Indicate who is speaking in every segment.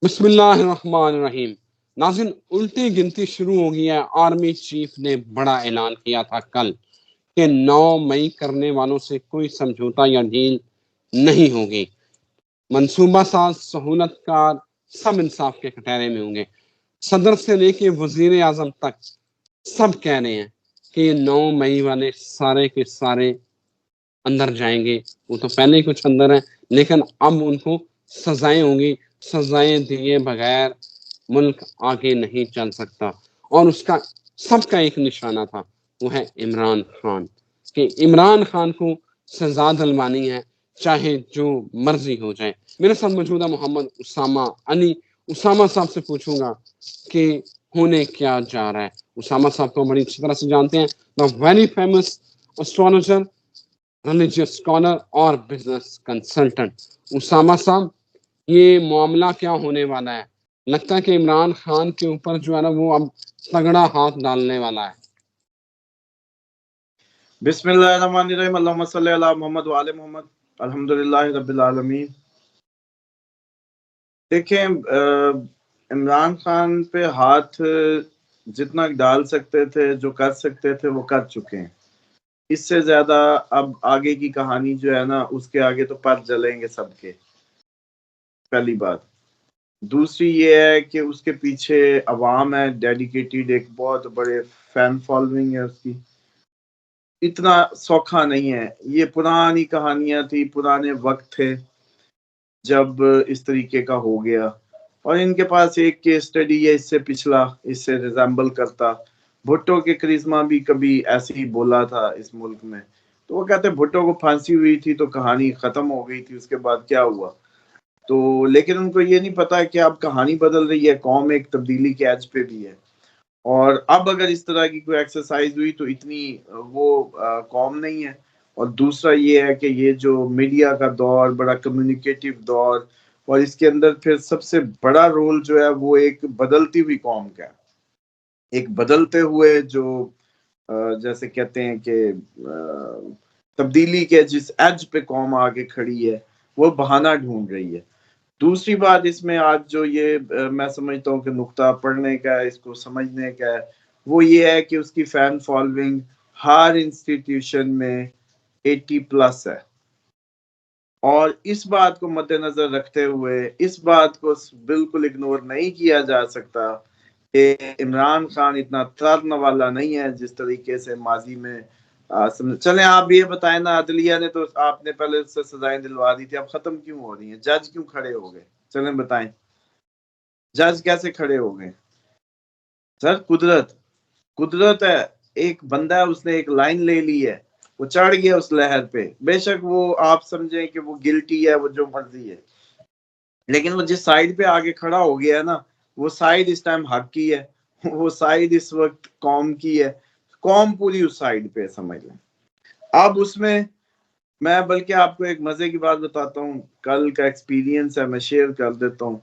Speaker 1: बिस्मिल्लाहिर्रहमानिर्रहीम। नाज़रीन, उल्टी गिनती शुरू हो गई है। आर्मी चीफ ने बड़ा ऐलान किया था कल कि 9 मई करने वालों से कोई समझौता या डील नहीं होगी। मंसूबा साज, सहूलतकार सब इंसाफ के कटहरे में होंगे। सदर से लेके वजीर आजम तक सब कह रहे हैं कि ये 9 मई वाले सारे के सारे अंदर जाएंगे। वो तो पहले ही कुछ अंदर है, लेकिन अब उनको सजाएं होंगी। सजाएं दिए बगैर मुल्क आगे नहीं चल सकता। और उसका सबका एक निशाना था, वो है इमरान खान। कि इमरान खान को सजा दिलवानी है, चाहे जो मर्जी हो जाए। मेरे साथ मौजूद है मोहम्मद उसामा अली। उसामा साहब से पूछूंगा कि होने क्या जा रहा है। उसामा साहब को बड़ी अच्छी तरह से जानते हैं, the very famous astrologer, religious scholar और बिजनेस कंसल्टेंट। उसामा साहब, ये मामला क्या होने वाला है? लगता है कि इमरान खान के ऊपर जो है ना, वो अब तगड़ा हाथ डालने वाला है।
Speaker 2: बिस्मिल्लाहिर्रहमानिर्रहीम। अल्लाहुम्मा सल्ली अला मोहम्मद व आले मोहम्मद। अल्हम्दुलिल्लाहि रब्बिल आलमीन। देखें, इमरान खान पे हाथ जितना डाल सकते थे, जो कर सकते थे, वो कर चुके हैं। इससे ज्यादा अब आगे की कहानी जो है ना, उसके आगे तो पर जलेंगे सबके। पहली बात। दूसरी ये है कि उसके पीछे अवाम है डेडिकेटेड, एक बहुत बड़े फैन फॉलोइंग है उसकी। इतना सौखा नहीं है। ये पुरानी कहानियां थी, पुराने वक्त थे जब इस तरीके का हो गया। और इनके पास एक केस स्टडी है इससे पिछला, इससे रिजेंबल करता। भुट्टो के करिश्मा भी कभी ऐसे ही बोला था इस मुल्क में। तो वो कहते भुट्टो को फांसी हुई थी तो कहानी खत्म हो गई थी, उसके बाद क्या हुआ। तो लेकिन उनको ये नहीं पता है कि अब कहानी बदल रही है, कौम एक तब्दीली के एज पे भी है। और अब अगर इस तरह की कोई एक्सरसाइज हुई तो इतनी वो कौम नहीं है। और दूसरा ये है कि ये जो मीडिया का दौर, बड़ा कम्युनिकेटिव दौर, और इसके अंदर फिर सबसे बड़ा रोल जो है वो एक बदलती हुई कौम का है। एक बदलते हुए जो जैसे कहते हैं कि तब्दीली के जिस एज पे कौम आगे खड़ी है, वो बहाना ढूंढ रही है। दूसरी बात इसमें आज जो ये मैं समझता हूँ कि नुक्ता पढ़ने का है, इसको समझने का है, वो ये है कि उसकी फैन फॉलोइंग हर इंस्टीट्यूशन में 80+ है। और इस बात को मद्देनजर रखते हुए इस बात को बिल्कुल इग्नोर नहीं किया जा सकता कि इमरान खान इतना तर्न वाला नहीं है जिस तरीके से माजी में चले। आप ये बताएं ना, अदलिया ने तो आपने पहले उससे सजाएं दिलवा दी थी, अब खत्म क्यों हो रही है? जज क्यों खड़े हो गए? चले बताएं, जज कैसे खड़े हो गए? सर, कुदरत कुदरत है। एक बंदा है, उसने एक लाइन ले ली है, वो चढ़ गया उस लहर पे। बेशक वो आप समझे कि वो गिल्टी है, वो जो मर्जी है, लेकिन वो जिस साइड पे आगे खड़ा हो गया है ना, वो साइड इस टाइम हक की है। वो साइड इस वक्त कौम की है। कौम पूरी उस साइड पे, समझ लें। अब उसमें मैं बल्कि आपको एक मजे की बात बताता हूँ, कल का एक्सपीरियंस है, मैं शेयर कर देता हूँ।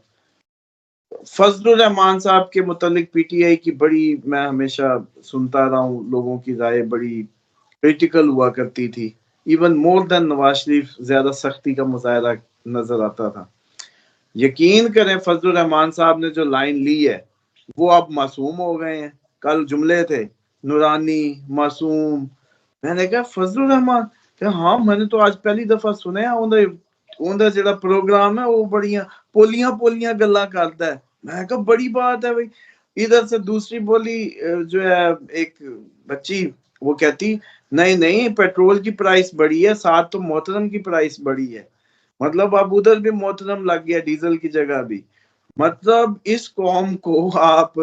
Speaker 2: फजलुर रहमान साहब के मुतालिक पीटीआई की बड़ी, मैं हमेशा सुनता रहा हूँ, लोगों की राय बड़ी क्रिटिकल हुआ करती थी। Even more than Nawaz Sharif ज्यादा सख्ती का मुजाहरा नजर आता था। यकीन करें, फजलुर रहमान साहब ने जो लाइन ली है, वो अब मासूम हो गए हैं। कल जुमले थे नूरानी, मासूम। मैंने कहा फजलुर रहमान, क्या? हाँ, मैंने तो आज पहली दफा सुने उनका जेड़ा प्रोग्राम है वो बड़ियां पोलियां पोलियां गल्ला करता है। मैं कहा बड़ी बात है भाई। इधर से दूसरी बोली जो है एक बच्ची, वो कहती नहीं नहीं, पेट्रोल की प्राइस बढ़ी है, साथ तो मोहतरम की प्राइस बढ़ी है। मतलब अब उधर भी मोहतरम लग गया डीजल की जगह भी। मतलब इस कौम को आप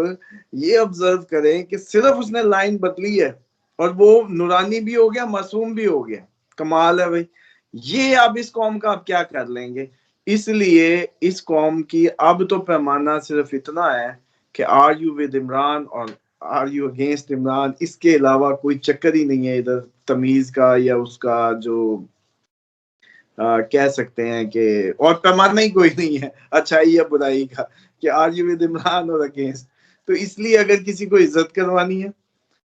Speaker 2: ये ऑब्जर्व करें कि सिर्फ उसने लाइन बदली है और वो नूरानी भी हो गया, मासूम भी हो गया। कमाल है भाई। ये अब इस कौम का आप क्या कर लेंगे? इसलिए इस कौम की अब तो पैमाना सिर्फ इतना है कि आर यू विद इमरान और आर यू अगेंस्ट इमरान। इसके अलावा कोई चक्कर ही नहीं है इधर तमीज का या उसका जो कह सकते हैं कि, और पैमाना ही कोई नहीं है अच्छाई या बुराई का कि आर यू विद इमरान और अगेंस्ट। तो इसलिए अगर किसी को इज्जत करवानी है,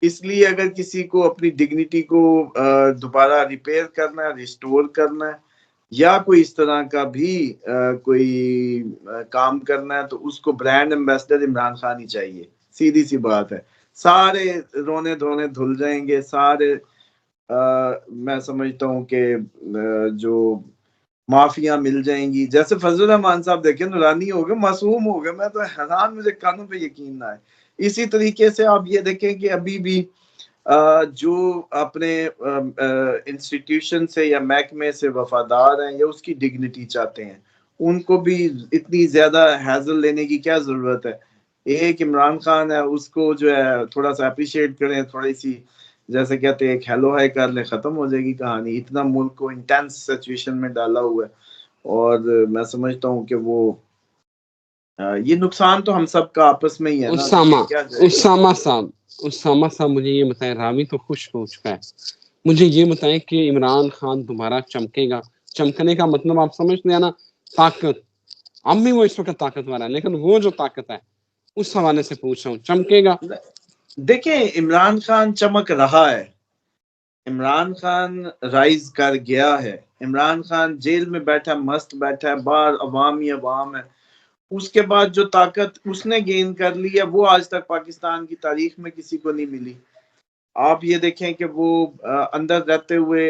Speaker 2: इसलिए अगर किसी को अपनी डिग्निटी को दोबारा रिपेयर करना है, रिस्टोर करना है, या कोई इस तरह का भी कोई काम करना है, तो उसको ब्रांड एम्बेसडर इमरान खान ही चाहिए। सीधी सी बात है, सारे रोने धोने धुल जाएंगे, सारे मैं समझता हूँ कि जो माफिया मिल जाएंगी। जैसे फजल रहमान साहब देखे, नूरानी हो गए, मासूम हो गए, मैं तो हैरान, मुझे कानों पे यकीन ना है। इसी तरीके से आप ये देखें कि अभी भी जो अपने इंस्टीट्यूशन से या महकमे से वफादार हैं या उसकी डिग्निटी चाहते हैं, उनको भी इतनी ज्यादा हैजल लेने की क्या जरूरत है। एक इमरान खान है, उसको जो है थोड़ा सा अप्रिशिएट करें, थोड़ी सी जैसे कहते हैं एक हेलो हाय कर ले, खत्म हो जाएगी कहानी। इतना मुल्क को इंटेंस सिचुएशन में डाला हुआ है, और मैं समझता हूँ कि वो ये नुकसान तो हम सब का आपस में ही है ना, तो
Speaker 1: उसामा
Speaker 2: ये क्या जाएगा।
Speaker 1: उसामा साहब मुझे ये बताएं, रावी तो खुश हो चुका है, मुझे ये बताएं कि इमरान खान दोबारा चमकेगा? चमकने का मतलब आप समझ रहे हैं ना, ताकत। अब भी वो इस वक्त ताकतवर है, लेकिन वो जो ताकत है उस हवाले से पूछ रहा हूँ, चमकेगा?
Speaker 2: देखिए, इमरान खान चमक रहा है, इमरान खान राइज कर गया है। इमरान खान जेल में बैठा, मस्त बैठा है, बाहर अवाम ही अवाम है। उसके बाद जो ताकत उसने गेन कर ली है, वो आज तक पाकिस्तान की तारीख में किसी को नहीं मिली। आप ये देखें कि वो अंदर रहते हुए,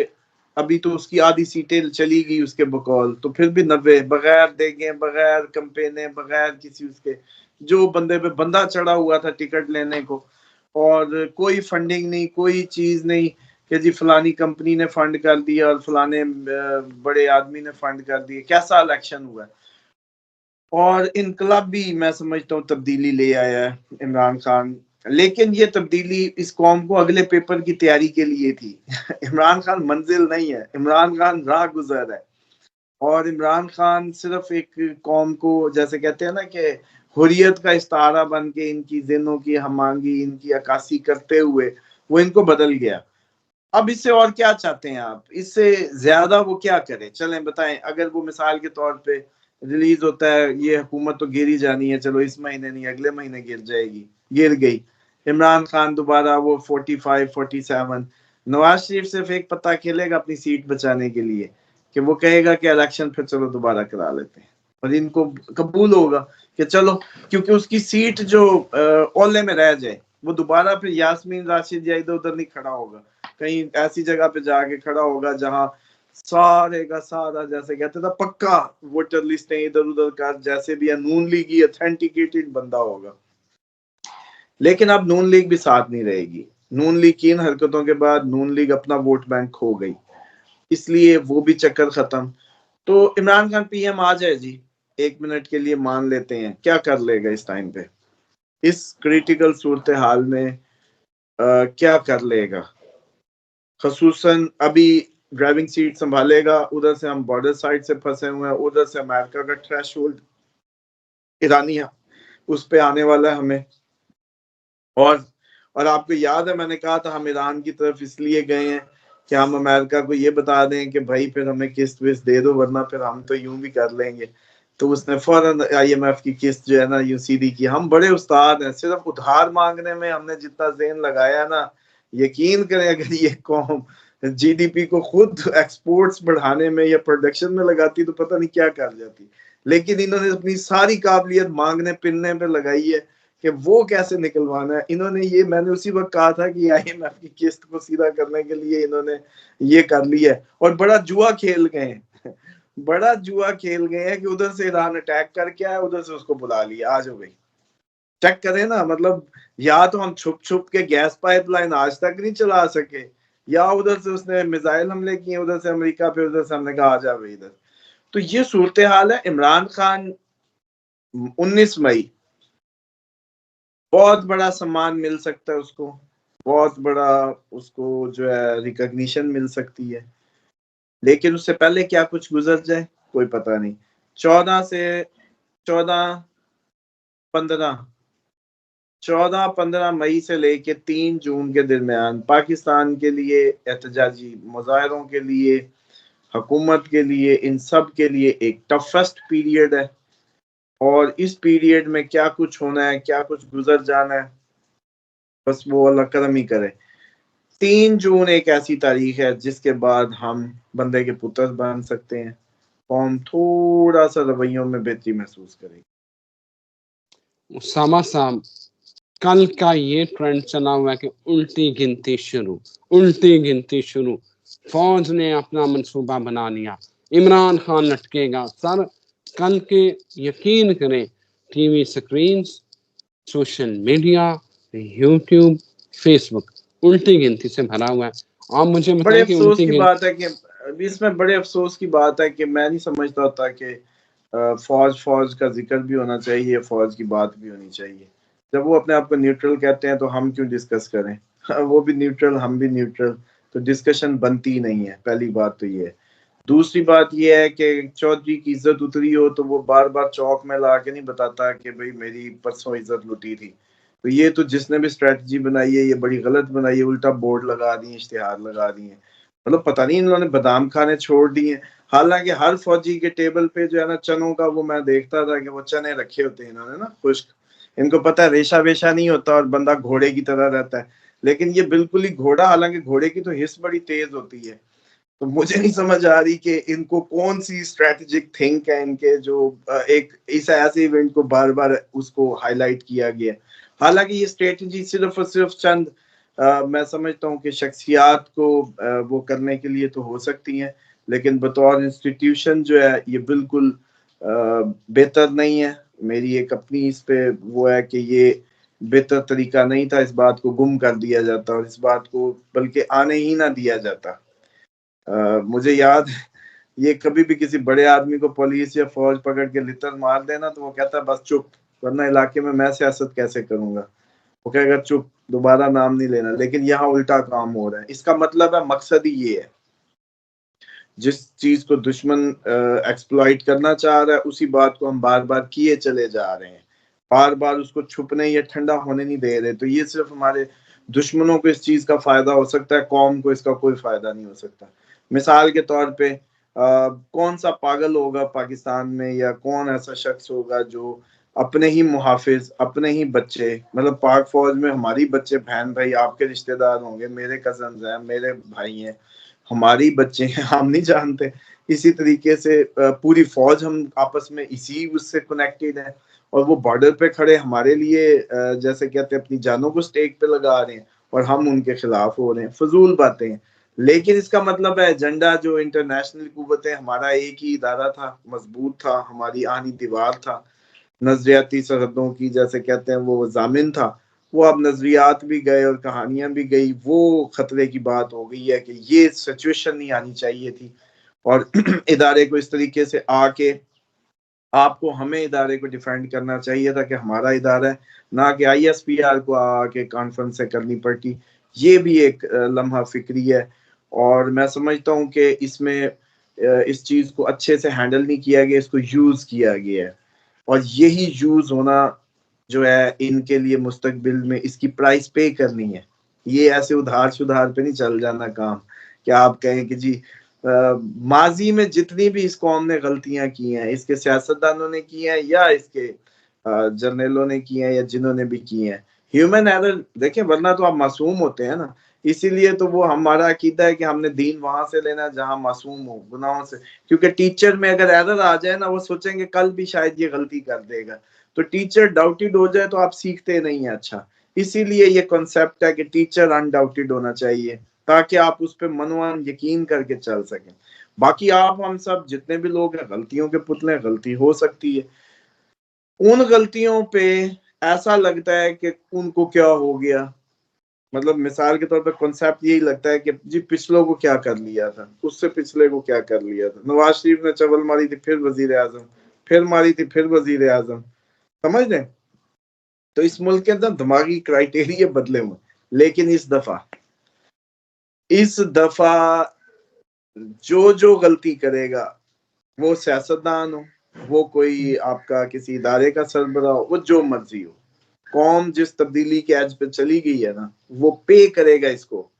Speaker 2: अभी तो उसकी आधी सीटें चली गई उसके बकौल, तो फिर भी 90 बगैर देखे, बगैर कंपेने, बगैर किसी उसके, जो बंदे पे बंदा चढ़ा हुआ था टिकट लेने को, और कोई फंडिंग नहीं, कोई चीज नहीं कि जी फलानी कंपनी ने फंड कर दिया और फलाने बड़े आदमी ने फंड कर दिया। कैसा इलेक्शन हुआ है। और इनकलाब भी मैं समझता हूँ तब्दीली ले आया है इमरान खान, लेकिन ये तब्दीली इस कौम को अगले पेपर की तैयारी के लिए थी। इमरान खान मंजिल नहीं है, इमरान खान राह गुजर है। और इमरान खान सिर्फ एक कौम को, जैसे कहते हैं ना कि हुर्रियत का इस्तारा बन के, इनकी जिनों की हमांगी, इनकी अक्कासी करते हुए वो इनको बदल गया। अब इससे और क्या चाहते हैं आप, इससे ज्यादा वो क्या करे, चलें बताएं। अगर वो मिसाल के तौर पे रिलीज होता है, ये हुकूमत तो गिर ही जानी है, चलो इस महीने नहीं अगले महीने गिर जाएगी, गिर गई, इमरान खान दोबारा वो 45 47, नवाज शरीफ सिर्फ एक पत्ता खेलेगा अपनी सीट बचाने के लिए, कि वो कहेगा कि इलेक्शन फिर चलो दोबारा करा लेते हैं, और इनको कबूल होगा कि चलो, क्योंकि उसकी सीट जो ओले में रह जाए, वो दोबारा फिर यास्मीन राशिद या इधर उधर नहीं खड़ा होगा, कहीं ऐसी जगह पे जाके खड़ा होगा जहां सारे का सारा, जैसे कहते था, पक्का वोटर लिस्ट इधर उधर का, जैसे भी है नून लीग ही ऑथेंटिकेटेड बंदा होगा। लेकिन अब नून लीग भी साथ नहीं रहेगी। नून लीग की इन हरकतों के बाद नून लीग अपना वोट बैंक खो गई, इसलिए वो भी चक्कर खत्म। तो इमरान खान पीएम आ जाए जी, 1 मिनट के लिए मान लेते हैं, क्या कर लेगा इस टाइम पे, इस क्रिटिकल सूरत हाल में क्या कर लेगा। खसूसन अभी ड्राइविंग सीट संभालेगा, उधर से हम बॉर्डर साइड से फंसे हुए हैं, उधर से अमेरिका का थ्रेशोल्ड ईरानिया उस पे आने वाला है हमें। और और आपको याद है मैंने कहा था हम ईरान की तरफ इसलिए गए हैं कि हम अमेरिका को ये बता दें कि भाई फिर हमें किस्त विस्त दे दो, वरना फिर हम तो यूं भी कर लेंगे। तो उसने फौरन IMF की किस्त जो है ना यूं सीधी की। हम बड़े उस्ताद हैं, सिर्फ उधार मांगने में हमने जितना ज़ेन लगाया ना, यकीन करें अगर ये कौम GDP को खुद एक्सपोर्ट्स बढ़ाने में या प्रोडक्शन में लगाती तो पता नहीं क्या कर जाती। लेकिन इन्होंने अपनी सारी काबिलियत मांगने पिनने पे लगाई है कि वो कैसे निकलवाना है। इन्होंने ये, मैंने उसी वक्त कहा था कि IMF की किस्त को सीधा करने के लिए इन्होंने ये कर लिया है, और बड़ा जुआ खेल गए हैं। बड़ा जुआ खेल गए हैं कि उधर से ईरान अटैक करके आया, उधर से उसको बुला लिया, आज हो गई। चेक करें ना, मतलब या तो हम छुप छुप के गैस पाइपलाइन आज तक नहीं चला सके, या उधर से उसने मिसाइल हमले किए उधर से अमेरिका पे, उधर से हमने कहा आ जाए इधर। तो ये सूरत हाल है। इमरान खान 19 मई बहुत बड़ा सम्मान मिल सकता है उसको, बहुत बड़ा उसको जो है रिकॉग्निशन मिल सकती है, लेकिन उससे पहले क्या कुछ गुजर जाए कोई पता नहीं। 14 15 से लेके 3 जून के दरमियान पाकिस्तान के लिए, एहतजाजी मुजाहरों के लिए, हुकूमत के लिए, इन सब के लिए एक टफेस्ट पीरियड है। और इस पीरियड में क्या कुछ होना है, क्या कुछ गुजर जाना है, बस वो अल्लाह करम ही करे। 3 जून एक ऐसी तारीख है जिसके बाद हम बंदे के पुत्र बन सकते हैं। कौम थोड़ा सा रवैयों में बेहतरी महसूस करेगी।
Speaker 1: उसामा साहब, कल का ये ट्रेंड चला हुआ है कि उल्टी गिनती शुरू। फौज ने अपना मंसूबा बना लिया, इमरान खान लटकेगा। सर, कल के यकीन करें, TV screen, social media, YouTube, Facebook उल्टी गिनती से भरा हुआ है। आप मुझे
Speaker 2: बड़े
Speaker 1: बताएं कि
Speaker 2: अफसोस
Speaker 1: उल्टी
Speaker 2: की
Speaker 1: गिनती
Speaker 2: बात है कि इसमें बड़े अफसोस की बात है कि मैं नहीं समझता होता कि फौज का जिक्र भी होना चाहिए, फौज की बात भी होनी चाहिए। जब वो अपने आप को न्यूट्रल कहते हैं तो हम क्यों डिस्कस करें? वो भी न्यूट्रल, हम भी न्यूट्रल, तो डिस्कशन बनती ही नहीं है। पहली बात तो ये है। दूसरी बात ये है कि चौधरी की इज्जत उतरी हो तो वो बार बार चौक में ला के नहीं बताता कि भाई मेरी परसों इज्जत लुटी थी। तो ये तो जिसने भी स्ट्रेटजी बनाई है ये बड़ी गलत बनाई है, उल्टा बोर्ड लगा दिए, इश्तिहार लगा दिए, मतलब पता नहीं इन्होंने बादाम खाने छोड़ दिए। हालांकि हर फौजी के टेबल पे जो है ना चनों का, वो मैं देखता था कि वो चने रखे होते हैं इन्होंने ना खुश्क। इनको पता है रेशा वेशा नहीं होता और बंदा घोड़े की तरह रहता है, लेकिन ये बिल्कुल ही घोड़ा, हालांकि घोड़े की तो हिस्स बड़ी तेज होती है। तो मुझे नहीं समझ आ रही कि इनको कौन सी स्ट्रेटेजिक थिंक है इनके, जो एक इस ऐसे इवेंट को बार बार उसको हाईलाइट किया गया। हालांकि ये स्ट्रेटेजी सिर्फ और सिर्फ चंद मैं समझता हूँ कि शख्सियात को वो करने के लिए तो हो सकती हैं, लेकिन बतौर इंस्टीट्यूशन जो है ये बिल्कुल बेहतर नहीं है। मेरी एक अपनी इस पे वो है कि ये बेहतर तरीका नहीं था, इस बात को गुम कर दिया जाता और इस बात को बल्कि आने ही ना दिया जाता। मुझे याद है, ये कभी भी किसी बड़े आदमी को पुलिस या फौज पकड़ के लितर मार देना तो वो कहता है बस चुप, वरना इलाके में मैं सियासत कैसे करूंगा। वो कहेगा चुप, दोबारा नाम नहीं लेना। लेकिन यहाँ उल्टा काम हो रहा है। इसका मतलब है, मकसद ही ये है, जिस चीज को दुश्मन एक्सप्लॉइट करना चाह रहा है उसी बात को हम बार बार किए चले जा रहे हैं, बार बार उसको छुपने या ठंडा होने नहीं दे रहे। तो ये सिर्फ हमारे दुश्मनों को इस चीज का फायदा हो सकता है, कौम को इसका कोई फायदा नहीं हो सकता। मिसाल के तौर पे कौन सा पागल होगा पाकिस्तान में, या कौन ऐसा शख्स होगा जो अपने ही मुहाफिज, अपने ही बच्चे, मतलब पाक फौज में हमारी बच्चे, बहन भाई आपके रिश्तेदार होंगे, मेरे कजन हैं, मेरे भाई हैं, हमारी बच्चे हैं, हम नहीं जानते। इसी तरीके से पूरी फौज हम आपस में इसी उससे कनेक्टेड है, और वो बॉर्डर पे खड़े हमारे लिए जैसे कहते हैं अपनी जानों को स्टेक पे लगा रहे हैं, और हम उनके खिलाफ हो रहे हैं। फजूल बातें हैं। लेकिन इसका मतलब है एजेंडा जो इंटरनेशनल कुव्वतें, हमारा एक ही इदारा था, मजबूत था, हमारी आनी दीवार था, नजरियाती सरहदों की जैसे कहते हैं वो जामिन था, वो अब नजरियात भी गए और कहानियां भी गई। वो खतरे की बात हो गई है कि ये सिचुएशन नहीं आनी चाहिए थी। और इदारे को इस तरीके से आके आपको, हमें इदारे को डिफेंड करना चाहिए था कि हमारा इदारा है, ना कि ISPR को आके कॉन्फ्रेंस से करनी पड़ती। ये भी एक लम्हा फिक्री है, और मैं समझता हूँ कि इसमें इस चीज को अच्छे से हैंडल नहीं किया गया, इसको यूज किया गया है। और यही यूज होना जो है इनके लिए मुस्तकबिल में इसकी प्राइस पे करनी है। ये ऐसे उधार सुधार पे नहीं चल जाना काम कि आप कहें कि जी माजी में जितनी भी इस कौम ने गलतियां की हैं, इसके सियासतदानों ने की हैं या इसके जर्नलों ने की हैं या जिन्होंने भी की हैं, ह्यूमन एरर देखें, वरना तो आप मासूम होते हैं ना। इसीलिए तो वो हमारा अकीदा है कि हमने दीन वहां से लेना जहां मासूम हो गुनाहों से। क्योंकि टीचर में अगर एरर आ जाए ना, वो सोचेंगे कल भी शायद ये गलती कर देगा, तो टीचर डाउटेड हो जाए तो आप सीखते नहीं है अच्छा। इसीलिए ये कॉन्सेप्ट है कि टीचर अनडाउटेड होना चाहिए, ताकि आप उस पर मनोवन यकीन करके चल सकें। बाकी आप हम सब जितने भी लोग हैं गलतियों के पुतले, गलती हो सकती है। उन गलतियों पे ऐसा लगता है कि उनको क्या हो गया, मतलब मिसाल के तौर पे कॉन्सेप्ट यही लगता है कि जी पिछलों को क्या कर लिया था, उससे पिछले को क्या कर लिया था। नवाज शरीफ ने चवल मारी थी, फिर वजीर आजम, फिर मारी थी, फिर वजीर आजम, समझ लें। तो इस मुल्क के अंदर दिमागी क्राइटेरिया बदले हुए। लेकिन इस दफा जो गलती करेगा, वो सियासतदान हो, वो कोई आपका किसी इदारे का सरबराह हो, वो जो मर्जी हो, कौम जिस तब्दीली के एज पे चली गई है ना, वो पे करेगा इसको।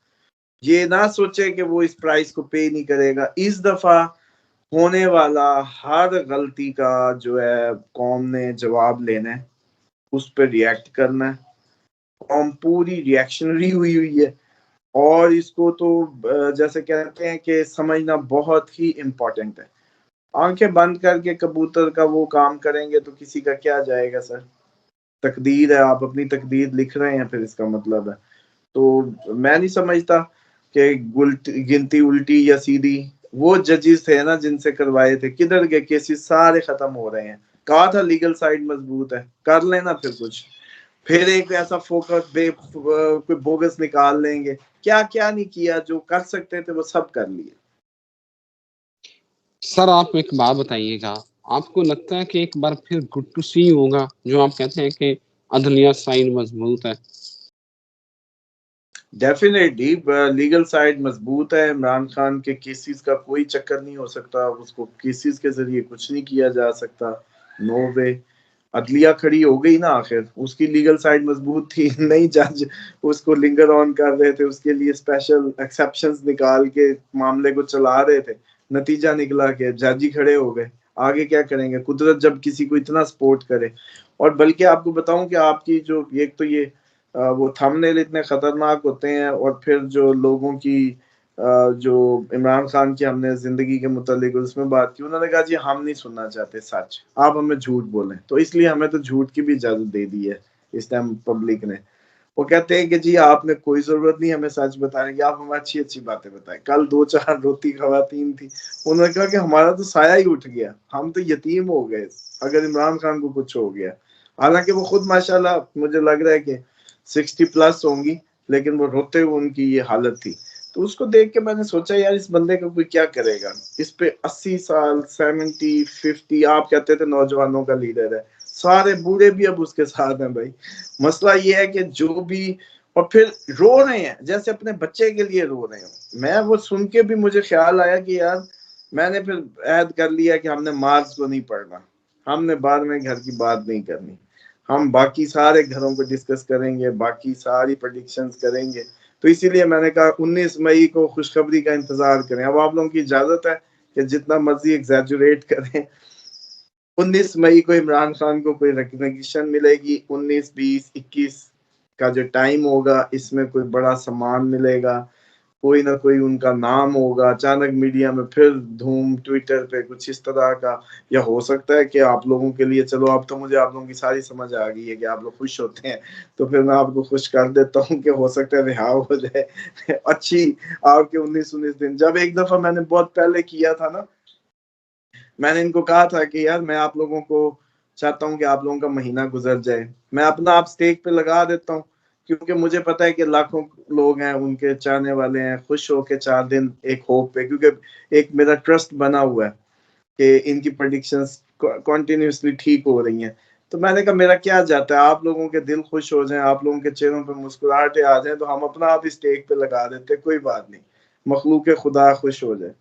Speaker 2: ये ना सोचे कि वो इस प्राइस को पे नहीं करेगा। इस दफा होने वाला हर गलती का जो है कौम ने जवाब लेना है, उस पर रिएक्ट करना है। कौम पूरी रिएक्शनरी हुई हुई है, और इसको तो जैसे कहते हैं कि समझना बहुत ही इम्पोर्टेंट है। आंखें बंद करके कबूतर का वो काम करेंगे तो किसी का क्या जाएगा सर। तकदीर है, आप अपनी तकदीर लिख रहे हैं, फिर इसका मतलब है। तो मैं नहीं समझता कि गिनती उल्टी या सीधी। वो जजेस थे ना जिनसे करवाए थे, किधर गए? केसेस सारे खत्म हो रहे हैं। कहा था लीगल साइड मजबूत है, कर लेना फिर कुछ। फिर एक ऐसा फोकस कोई बोगस निकाल लेंगे। क्या क्या नहीं किया, जो कर सकते थे वो सब कर लिए।
Speaker 1: सर आप एक बात बताइएगा, आपको लगता है कि एक बार फिर गुड टू सी होगा, जो आप कहते हैं कि अदलिया साइड मजबूत है?
Speaker 2: डेफिनेटली लीगल साइड मजबूत है। इमरान खान के केसेस का कोई चक्कर नहीं हो सकता, उसको केसेस के जरिए कुछ नहीं किया जा सकता। नो वे। अदलिया खड़ी हो गई ना आखिर, उसकी लीगल साइड मजबूत थी। नहीं जज उसको लिंगर ऑन कर रहे थे, उसके लिए स्पेशल एक्सेप्शंस निकाल के मामले को चला रहे थे। नतीजा निकला कि जज ही खड़े हो गए। आगे क्या करेंगे? कुदरत जब किसी को इतना सपोर्ट करे। और बल्कि आपको बताऊं कि आपकी जो एक तो ये वो थंबनेल इतने खतरनाक होते हैं, और फिर जो लोगों की जो इमरान खान की हमने जिंदगी के मुतालिक उसमें बात की, उन्होंने कहा जी हम नहीं सुनना चाहते सच, आप हमें झूठ बोलें। तो इसलिए हमें तो झूठ की भी इजाजत दे दी है इस टाइम पब्लिक ने। वो कहते हैं कि जी आपने कोई जरूरत नहीं हमें सच बताने की, आप हमें अच्छी अच्छी बातें बताएं। कल 2-4 रोती खवातीन थी, उन्होंने कहा कि हमारा तो साया ही उठ गया, हम तो यतीम हो गए अगर इमरान खान को कुछ हो गया। हालांकि वो खुद माशाल्लाह मुझे लग रहा है कि 60+ होंगी, लेकिन वो रोते हुए उनकी ये हालत थी। तो उसको देख के मैंने सोचा यार इस बंदे को कोई क्या करेगा। इस पे 80 साल 70-50 आप कहते थे नौजवानों का लीडर है, सारे बूढ़े भी अब उसके साथ हैं भाई। मसला ये है कि जो भी, और फिर रो रहे हैं जैसे अपने बच्चे के लिए रो रहे हो। मैं वो सुन के भी मुझे ख्याल आया कि यार मैंने फिर ऐद कर लिया कि हमने मार्क्स को नहीं पढ़ना, हमने बाद में घर की बात नहीं करनी, हम बाकी सारे घरों को डिस्कस करेंगे, बाकी सारी प्रेडिक्शंस करेंगे। तो इसीलिए मैंने कहा 19 मई को खुशखबरी का इंतजार करें। अब आप लोगों की इजाजत है कि जितना मर्जी एग्जैजुरेट करें, 19 मई को इमरान खान को कोई रिकग्निशन मिलेगी। 19, 20, 21 का जो टाइम होगा इसमें कोई बड़ा सम्मान मिलेगा, कोई ना कोई उनका नाम होगा, अचानक मीडिया में फिर धूम, ट्विटर पे कुछ इस तरह का। या हो सकता है कि आप लोगों के लिए, चलो अब तो मुझे आप लोगों की सारी समझ आ गई है कि आप लोग खुश होते हैं, तो फिर मैं आपको खुश कर देता हूँ कि हो सकता है रिहा हो जाए। अच्छी आपके 19 दिन। जब एक दफा मैंने बहुत पहले किया था ना, मैंने इनको कहा था कि यार मैं आप लोगों को चाहता हूँ कि आप लोगों का महीना गुजर जाए, मैं अपना आप स्टेक पे लगा देता हूँ, क्योंकि मुझे पता है कि लाखों लोग हैं उनके चाहने वाले हैं, खुश होके 4 दिन एक होप पे, क्योंकि एक मेरा ट्रस्ट बना हुआ है कि इनकी प्रेडिक्शंस कॉन्टिन्यूसली ठीक हो रही हैं। तो मैंने कहा मेरा क्या जाता है, आप लोगों के दिल खुश हो जाएं, आप लोगों के चेहरों पे मुस्कुराहटें आ जाएं, तो हम अपना आप ही स्टेक पे लगा देते, कोई बात नहीं, मखलूक खुदा खुश हो जाए।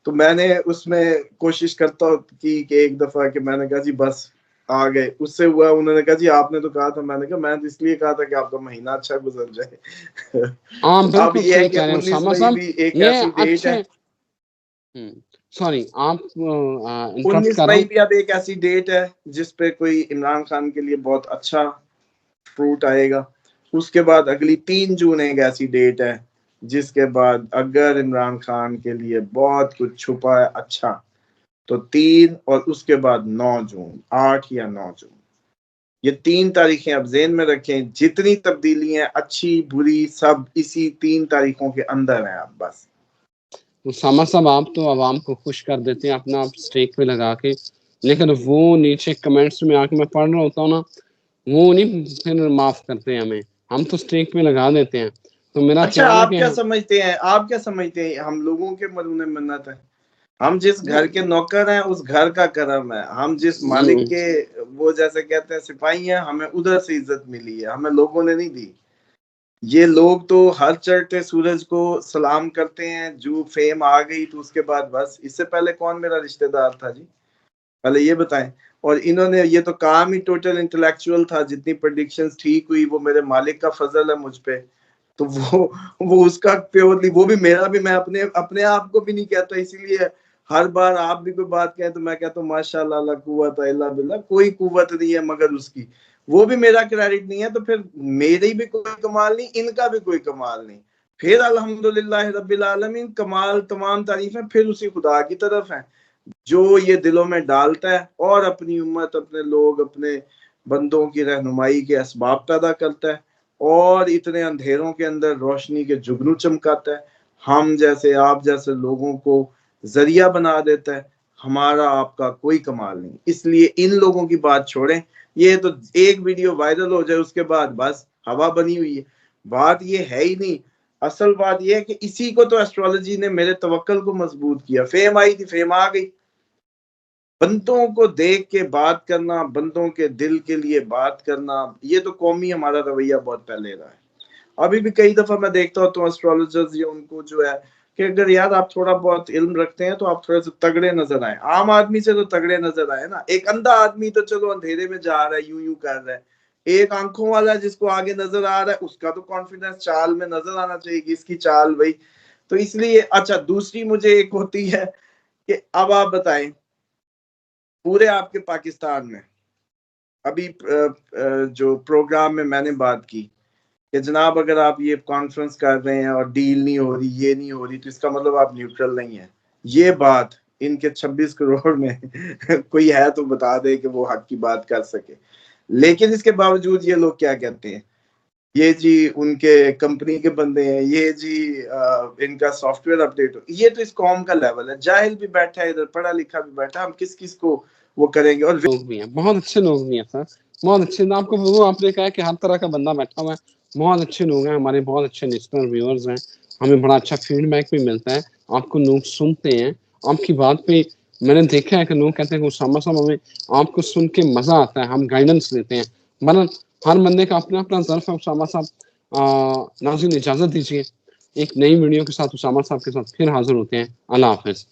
Speaker 2: तो मैंने उसमें कोशिश करता की कि एक दफा कि मैंने कहा जी बस आ गए, उससे हुआ। उन्होंने कहा जी आपने तो कहा था, मैंने कहा मैं तो इसलिए कहा था कि आपका महीना अच्छा गुजर जाए।
Speaker 1: हाँ
Speaker 2: अब
Speaker 1: बिल्कुल
Speaker 2: ये है
Speaker 1: सही
Speaker 2: कि
Speaker 1: कह रहे हैं
Speaker 2: 19
Speaker 1: उसामा
Speaker 2: मई
Speaker 1: साहब।
Speaker 2: भी एक
Speaker 1: ये
Speaker 2: ऐसी डेट
Speaker 1: अच्छे,
Speaker 2: है।
Speaker 1: सॉरी आप इंटरप्ट
Speaker 2: 19
Speaker 1: कर रहा
Speaker 2: मई
Speaker 1: हूँ।
Speaker 2: भी अब एक ऐसी डेट है जिसपे कोई इमरान खान के लिए बहुत अच्छा फ्रूट आएगा। उसके बाद अगली 3 जून एक ऐसी डेट है जिसके बाद अगर इमरान खान के लिए बहुत कुछ छुपा है अच्छा, तो 3, और उसके बाद 9 जून, 8 या 9 जून, ये 3 तारीखें अब जेन में रखें। जितनी तब्दीलियां अच्छी बुरी सब इसी 3 तारीखों के अंदर हैं अब बस।
Speaker 1: उसामा साहब आप तो आवाम को खुश कर देते हैं अपना आप स्टेक पे लगा के, लेकिन वो नीचे कमेंट्स में आके मैं पढ़ रहा होता हूँ ना, वो नहीं फिर माफ करते हैं हमें, हम तो स्टेक पे लगा देते हैं। तो मेरा
Speaker 2: अच्छा
Speaker 1: ख्याल है
Speaker 2: आप
Speaker 1: कि
Speaker 2: क्या समझते हैं, आप क्या समझते हैं हम लोगों के मरूने मिन्नत है? हम जिस घर के नौकर हैं उस घर का करम है। हम जिस मालिक के वो जैसे कहते हैं सिपाही हैं, हमें उधर से इज्जत मिली है, हमें लोगों ने नहीं दी। ये लोग तो हर चढ़ते सूरज को सलाम करते हैं, जो फेम आ गई तो उसके बाद बस। इससे पहले कौन मेरा रिश्तेदार था जी, पहले ये बताएं। और इन्होंने ये तो काम ही टोटल इंटेलेक्चुअल था, जितनी प्रेडिक्शंस ठीक हुई वो मेरे मालिक का फजल है मुझ पे। तो वो उसका प्योरली, वो भी मेरा भी, मैं अपने अपने आप को भी नहीं कहता, इसीलिए हर बार आप भी कोई बात कहें तो मैं कहता हूँ माशाल्लाह ला कुव्वत इल्ला बिल्लाह, कोई कुव्वत नहीं है मगर उसकी। वो भी मेरा क्रेडिट नहीं है, तो फिर मेरी भी कोई कमाल नहीं, इनका भी कोई कमाल नहीं। फिर अल्हम्दुलिल्लाह रब्बिल आलमीन, कमाल तमाम तारीफें फिर उसी खुदा की तरफ है जो ये दिलों में डालता है और अपनी उम्मत, अपने लोग, अपने बंदों की रहनुमाई के असबाब पैदा करता है और इतने अंधेरों के अंदर रोशनी के जुगनू चमकाता है, हम जैसे आप जैसे लोगों को जरिया बना देता है। हमारा आपका कोई कमाल नहीं। इसलिए इन लोगों की बात छोड़ें, ये तो एक वीडियो वायरल हो जाए उसके बाद बस हवा बनी हुई है। बात ये है ही नहीं। असल बात ये है कि इसी को तो एस्ट्रोलॉजी ने मेरे तवक्कल को मजबूत किया। फेम आई थी, फेम आ गई। बंदों को देख के बात करना, बंदों के दिल के लिए बात करना, ये तो कौमी हमारा रवैया बहुत पहले रहा है। अभी भी कई दफा मैं देखता हूँ तो एस्ट्रोलॉजर्स या उनको जो है कि अगर यार आप थोड़ा बहुत इल्म रखते हैं तो आप थोड़े से तगड़े नजर आए। आम आदमी से तो तगड़े नजर आए ना। एक अंधा आदमी तो चलो अंधेरे में जा रहा है, यूं यूं कर रहा है। एक आंखों वाला जिसको आगे नजर आ रहा है, उसका तो कॉन्फिडेंस चाल में नजर आना चाहिए कि इसकी चाल भाई। तो इसलिए अच्छा, दूसरी मुझे एक होती है कि अब आप बताएं, पूरे आपके पाकिस्तान में अभी जो प्रोग्राम में मैंने बात की कि जनाब अगर आप ये कॉन्फ्रेंस कर रहे हैं और डील नहीं हो रही, ये नहीं हो रही, तो इसका मतलब आप न्यूट्रल नहीं है। ये बात इनके 26 करोड़ में कोई है तो बता दे कि वो हक की बात कर सके। लेकिन इसके बावजूद ये लोग क्या कहते हैं, ये जी उनके कंपनी के बंदे हैं, ये जी इनका सॉफ्टवेयर अपडेट हो। ये तो इस कौम का लेवल है। जाहिल भी बैठा है इधर, पढ़ा लिखा भी बैठा, हम किस किस को वो करेंगे। और
Speaker 1: लोग भी हैं, बहुत अच्छे लोग भी हैं सर, बहुत अच्छे। आपको वो आपने कहा कि हर तरह का बंदा बैठा हुआ है, बहुत अच्छे लोग हैं हमारे, बहुत अच्छे लिस्टर व्यूअर्स हैं। हमें बड़ा अच्छा फीडबैक भी मिलता है, आपको लोग सुनते हैं, आपकी बात पे मैंने देखा है कि लोग कहते हैं कि उसामा साहब हमें आपको सुन के मजा आता है, हम गाइडेंस लेते हैं। मतलब हर बंदे का अपना अपना ज़र्फ है। उसामा साहब नाज़रीन इजाज़त दीजिए, एक नई वीडियो के साथ उसामा साहब के साथ फिर हाजिर होते हैं। अल्लाह हाफिज़।